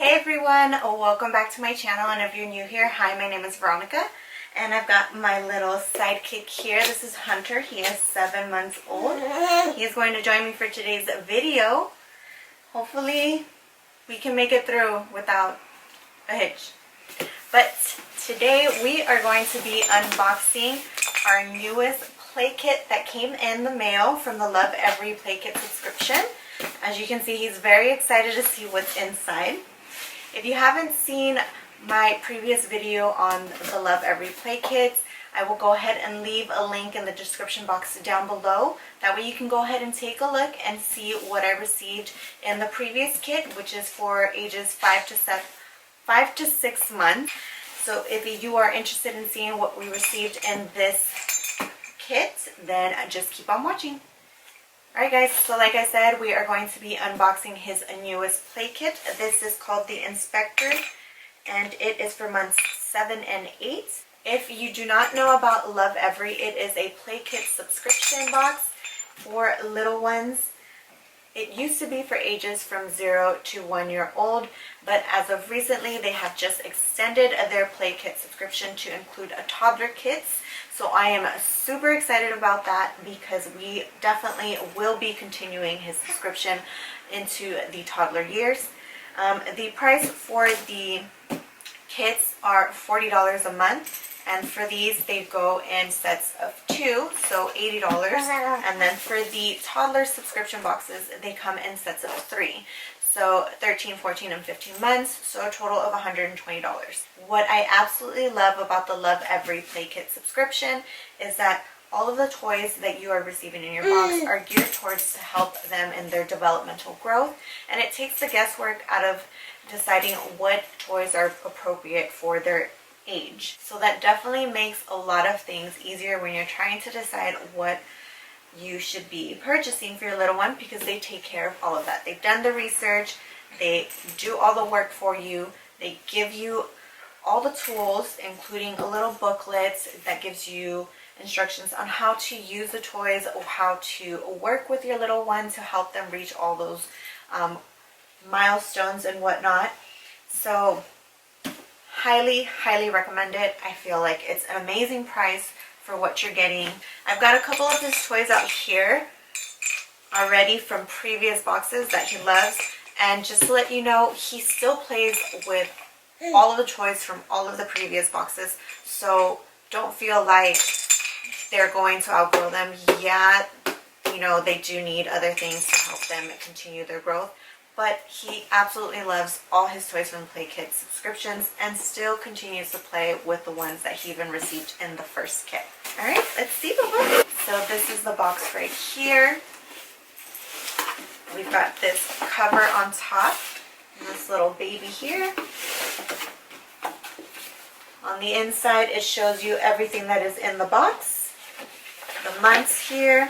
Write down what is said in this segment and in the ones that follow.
Hey everyone, welcome back to my channel, and if you're new here, hi, my name is Veronica and I've got my little sidekick here. This is Hunter. He is 7 months old. He is going to join me for today's video. Hopefully we can make it through without a hitch. But today we are going to be unboxing our newest play kit that came in the mail from the LovEvery Play Kit subscription. As you can see, he's very excited to see what's inside. If you haven't seen my previous video on the LovEvery Play Kits, I will go ahead and leave a link in the description box down below. That way you can go ahead and take a look and see what I received in the previous kit, which is for ages 5 to 6 months. So if you are interested in seeing what we received in this kit, then just keep on watching. Alright guys, so like I said, we are going to be unboxing his newest play kit. This is called the Inspector, and it is for months 7 and 8. If you do not know about LovEvery, it is a play kit subscription box for little ones. It used to be for ages from 0 to 1 year old, but as of recently, they have just extended their play kit subscription to include a toddler kits. So I am super excited about that because we definitely will be continuing his subscription into the toddler years. The price for the kits are $40 a month. And for these, they go in sets of 2, so $80. And then for the toddler subscription boxes, they come in sets of 3. So 13, 14, and 15 months, so a total of $120. What I absolutely love about the LovEvery Play Kit subscription is that all of the toys that you are receiving in your box are geared towards to help them in their developmental growth. And it takes the guesswork out of deciding what toys are appropriate for their age. So that definitely makes a lot of things easier when you're trying to decide what you should be purchasing for your little one, because they take care of all of that. They've done the research, they do all the work for you, they give you all the tools, including a little booklet that gives you instructions on how to use the toys, or how to work with your little one to help them reach all those milestones and whatnot. So highly recommend it. I feel like it's an amazing price for what you're getting. I've got a couple of his toys out here already from previous boxes that he loves, and just to let you know, he still plays with all of the toys from all of the previous boxes, so don't feel like they're going to outgrow them. Yeah, you know, they do need other things to help them continue their growth, but he absolutely loves all his toys from Play Kit subscriptions and still continues to play with the ones that he even received in the first kit. Alright, let's see, Bubba. So this is the box right here. We've got this cover on top, and this little baby here. On the inside, it shows you everything that is in the box. The months here.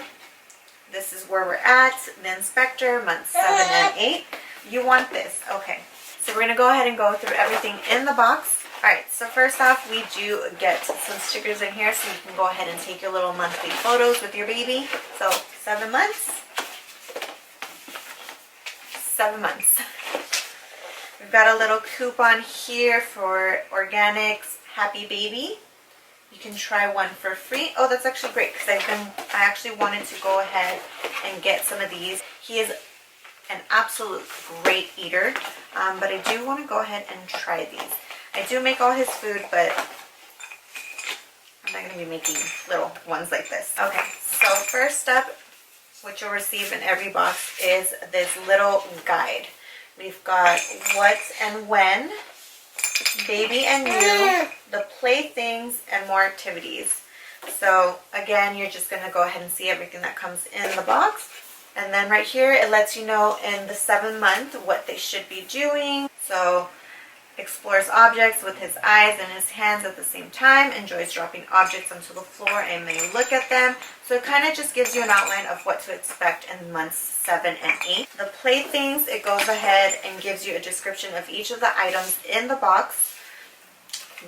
This is where we're at, the Inspector, months 7 and 8. You want this. Okay. So we're going to go ahead and go through everything in the box. Alright, so first off, we do get some stickers in here so you can go ahead and take your little monthly photos with your baby. So 7 months. 7 months. We've got a little coupon here for Organics Happy Baby. You can try one for free. Oh, that's actually great, because I actually wanted to go ahead and get some of these. He is an absolute great eater, but I do want to go ahead and try these. I do make all his food, but I'm not going to be making little ones like this. Okay, so first up, what you'll receive in every box is this little guide. We've got what and when, baby and you, the playthings, and more activities. So again, you're just going to go ahead and see everything that comes in the box. And then right here, it lets you know in the 7th month what they should be doing. So explores objects with his eyes and his hands at the same time, enjoys dropping objects onto the floor and may look at them. So it kind of just gives you an outline of what to expect in months 7 and 8. The playthings, it goes ahead and gives you a description of each of the items in the box,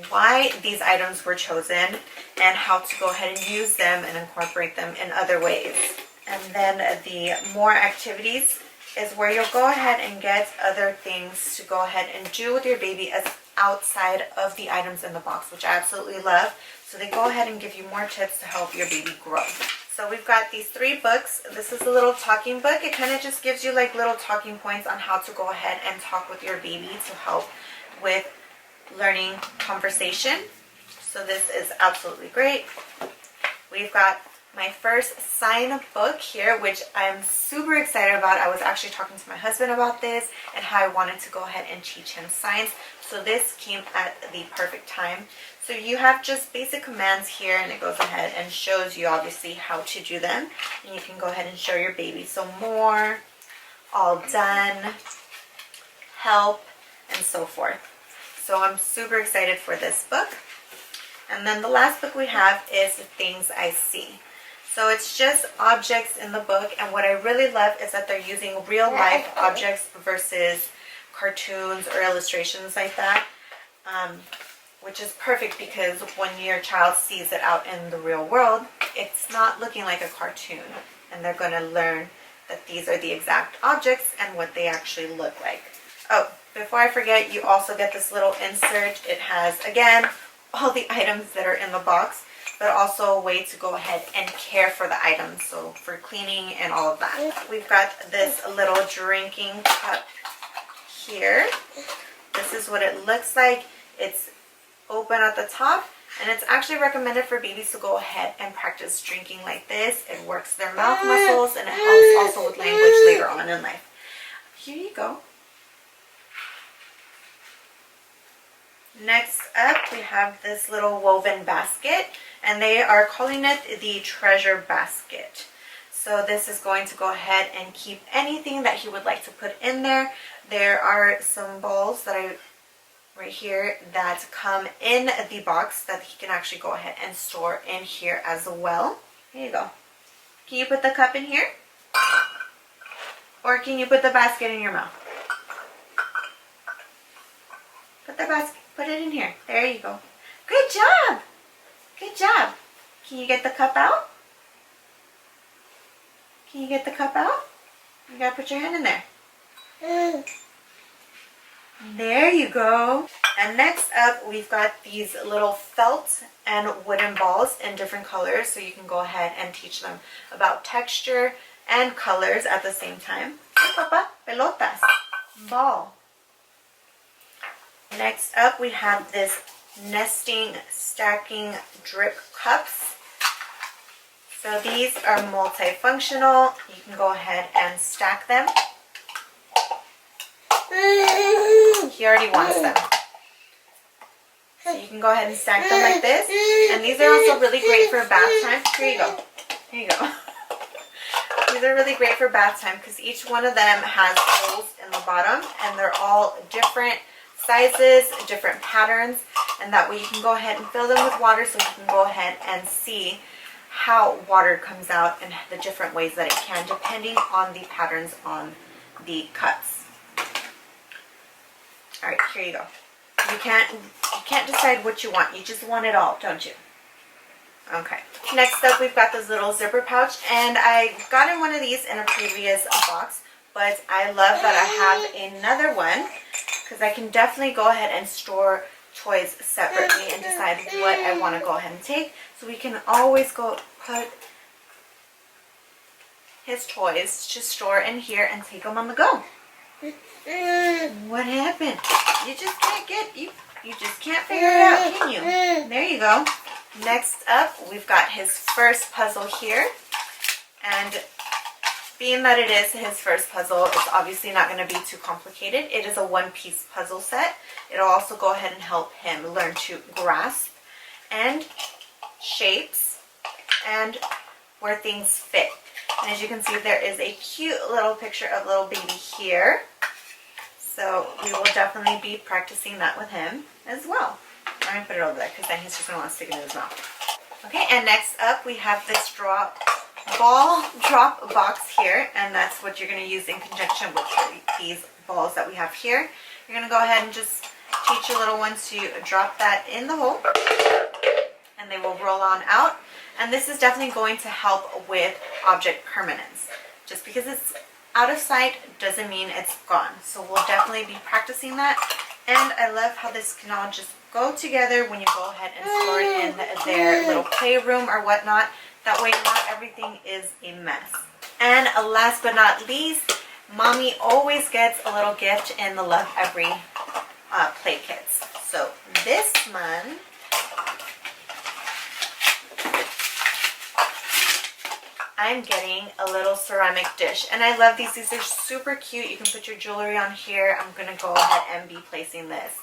why these items were chosen, and how to go ahead and use them and incorporate them in other ways. And then the more activities is where you'll go ahead and get other things to go ahead and do with your baby as outside of the items in the box, which I absolutely love. So they go ahead and give you more tips to help your baby grow. So we've got these 3 books. This is a little talking book. It kind of just gives you like little talking points on how to go ahead and talk with your baby to help with learning conversation. So this is absolutely great. We've got my first sign book here, which I'm super excited about. I was actually talking to my husband about this and how I wanted to go ahead and teach him signs. So this came at the perfect time. So you have just basic commands here, and it goes ahead and shows you obviously how to do them. And you can go ahead and show your baby. So more, all done, help, and so forth. So I'm super excited for this book. And then the last book we have is Things I See. So it's just objects in the book, and what I really love is that they're using real life objects versus cartoons or illustrations like that, which is perfect because when your child sees it out in the real world, it's not looking like a cartoon, and they're going to learn that these are the exact objects and what they actually look like. Oh, before I forget, you also get this little insert. It has, again, all the items that are in the box, but also a way to go ahead and care for the items, so for cleaning and all of that. We've got this little drinking cup here. This is what it looks like. It's open at the top, and it's actually recommended for babies to go ahead and practice drinking like this. It works their mouth muscles, and it helps also with language later on in life. Here you go. Next up, we have this little woven basket, and they are calling it the treasure basket. So this is going to go ahead and keep anything that he would like to put in there. There are some balls that right here that come in the box that he can actually go ahead and store in here as well. Here you go. Can you put the cup in here? Or can you put the basket in your mouth? Put the basket. Put it in here. There you go. Good job. Good job. Can you get the cup out? Can you get the cup out? You gotta put your hand in there. There you go. And next up, we've got these little felt and wooden balls in different colors, so you can go ahead and teach them about texture and colors at the same time. Hey, Papa, pelotas, ball. Next up, we have this nesting stacking drip cups. So these are multifunctional. You can go ahead and stack them. He already wants them. So you can go ahead and stack them like this. And these are also really great for bath time. Here you go. Here you go. These are really great for bath time because each one of them has holes in the bottom, and they're all different sizes, different patterns, and that way you can go ahead and fill them with water so you can go ahead and see how water comes out and the different ways that it can, depending on the patterns on the cups. All right, here you go. You can't decide what you want. You just want it all, don't you? Okay. Next up, we've got this little zipper pouch, and I got in one of these in a previous box, but I love that I have another one because I can definitely go ahead and store toys separately and decide what I want to go ahead and take. So we can always go put his toys to store in here and take them on the go. What happened? You just can't you just can't figure it out, can you? There you go. Next up, we've got his first puzzle here, and being that it is his first puzzle, it's obviously not going to be too complicated. It is a one-piece puzzle set. It'll also go ahead and help him learn to grasp and shapes and where things fit. And as you can see, there is a cute little picture of little baby here. So we will definitely be practicing that with him as well. I'm going to put it over there because then he's just going to want to stick it in his mouth. Okay, and next up we have this ball drop box here, and that's what you're going to use in conjunction with these balls that we have here. You're going to go ahead and just teach your little ones to drop that in the hole, and they will roll on out. And this is definitely going to help with object permanence. Just because it's out of sight doesn't mean it's gone. So we'll definitely be practicing that. And I love how this can all just go together when you go ahead and store it in their little playroom or whatnot. That way not everything is a mess. And last but not least, Mommy always gets a little gift in the LovEvery play kits. So this month, I'm getting a little ceramic dish, and I love these. These are super cute. You can put your jewelry on here. I'm gonna go ahead and be placing this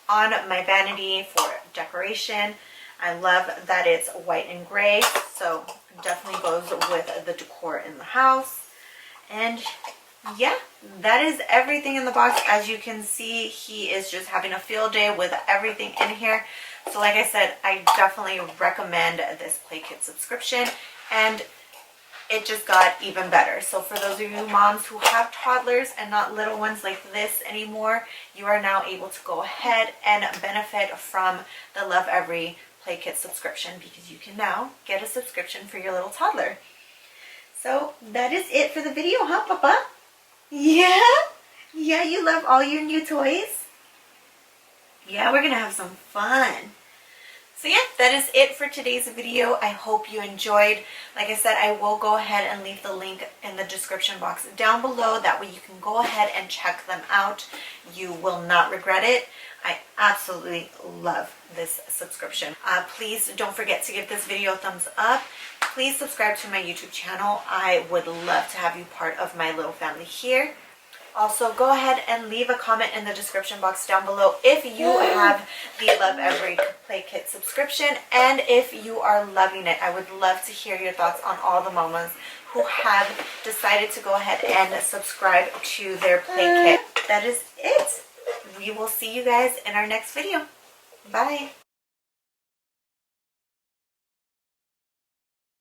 on my vanity for decoration. I love that it's white and gray, so definitely goes with the decor in the house. And yeah, that is everything in the box. As you can see, he is just having a field day with everything in here. So like I said, I definitely recommend this play kit subscription, and it just got even better. So for those of you moms who have toddlers and not little ones like this anymore, you are now able to go ahead and benefit from the LovEvery play kit subscription, because you can now get a subscription for your little toddler. So that is it for the video, huh, Papa? Yeah? Yeah, you love all your new toys? Yeah, we're gonna have some fun. So yeah, that is it for today's video. I hope you enjoyed. Like I said, I will go ahead and leave the link in the description box down below. That way you can go ahead and check them out. You will not regret it. I absolutely love this subscription. Please don't forget to give this video a thumbs up. Please subscribe to my YouTube channel. I would love to have you part of my little family here. Also, go ahead and leave a comment in the description box down below if you have the LovEvery Play Kit subscription and if you are loving it. I would love to hear your thoughts on all the mamas who have decided to go ahead and subscribe to their Play Kit. That is it. We will see you guys in our next video. Bye.